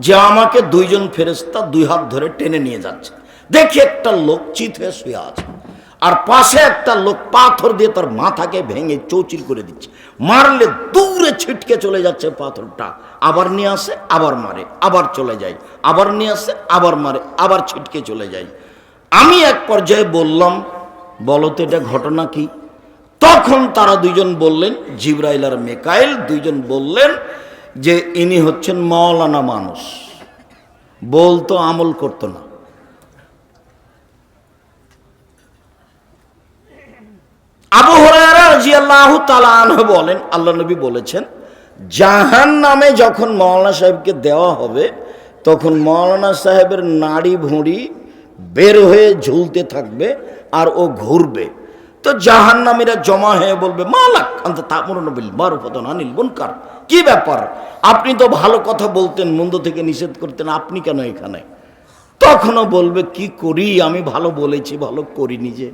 যে আমাকে দুইজন ফেরেশতা দুই হাত ধরে টেনে নিয়ে যাচ্ছে। দেখি একটা লোক চিত হয়ে শুয়ে আছে, আর পাশে একটা লোক পাথর দিয়ে তার মাথাকে ভেঙে চৌচির করে দিচ্ছে। মারলে দূরে ছিটকে চলে যাচ্ছে পাথরটা, আবার নিয়ে আসে, আবার মারে, আবার চলে যায়, আবার নিয়ে আসে, আবার মারে, আবার ছিটকে চলে যায়। আমি এক পর্যায়ে বললাম, বলো তো এটা ঘটনা কি? তখন তারা দুইজন বললেন, জিবরাইল আর মিকাইল দুইজন বললেন যে ইনি হচ্ছেন মাওলানা মানুষ, বলতো আমল করতো না। আবু হুরায়রা রাদিয়াল্লাহু তাআলা আনহু বলেন, আল্লাহ নবী বলেছেন, জাহান্নামে যখন মাওলানা সাহেবকে দেওয়া হবে তখন মাওলানা সাহেবের নাড়ি ভুঁড়ি বের হয়ে ঝুলতে থাকবে আর ও ঘুরবে। তো জাহান্নামীরা জমা হয়ে বলবে, মালাক আনতা তা'মুরুনা বিল মারুফ ওয়া তানহা আনিল মুনকার, কি ব্যাপার, আপনি তো ভালো কথা বলতেন, মন্দ থেকে নিষেধ করতেন, আপনি কেন এখানে? তখনও বলবে, কি করি, আমি ভালো বলেছি, ভালো করিনি যে।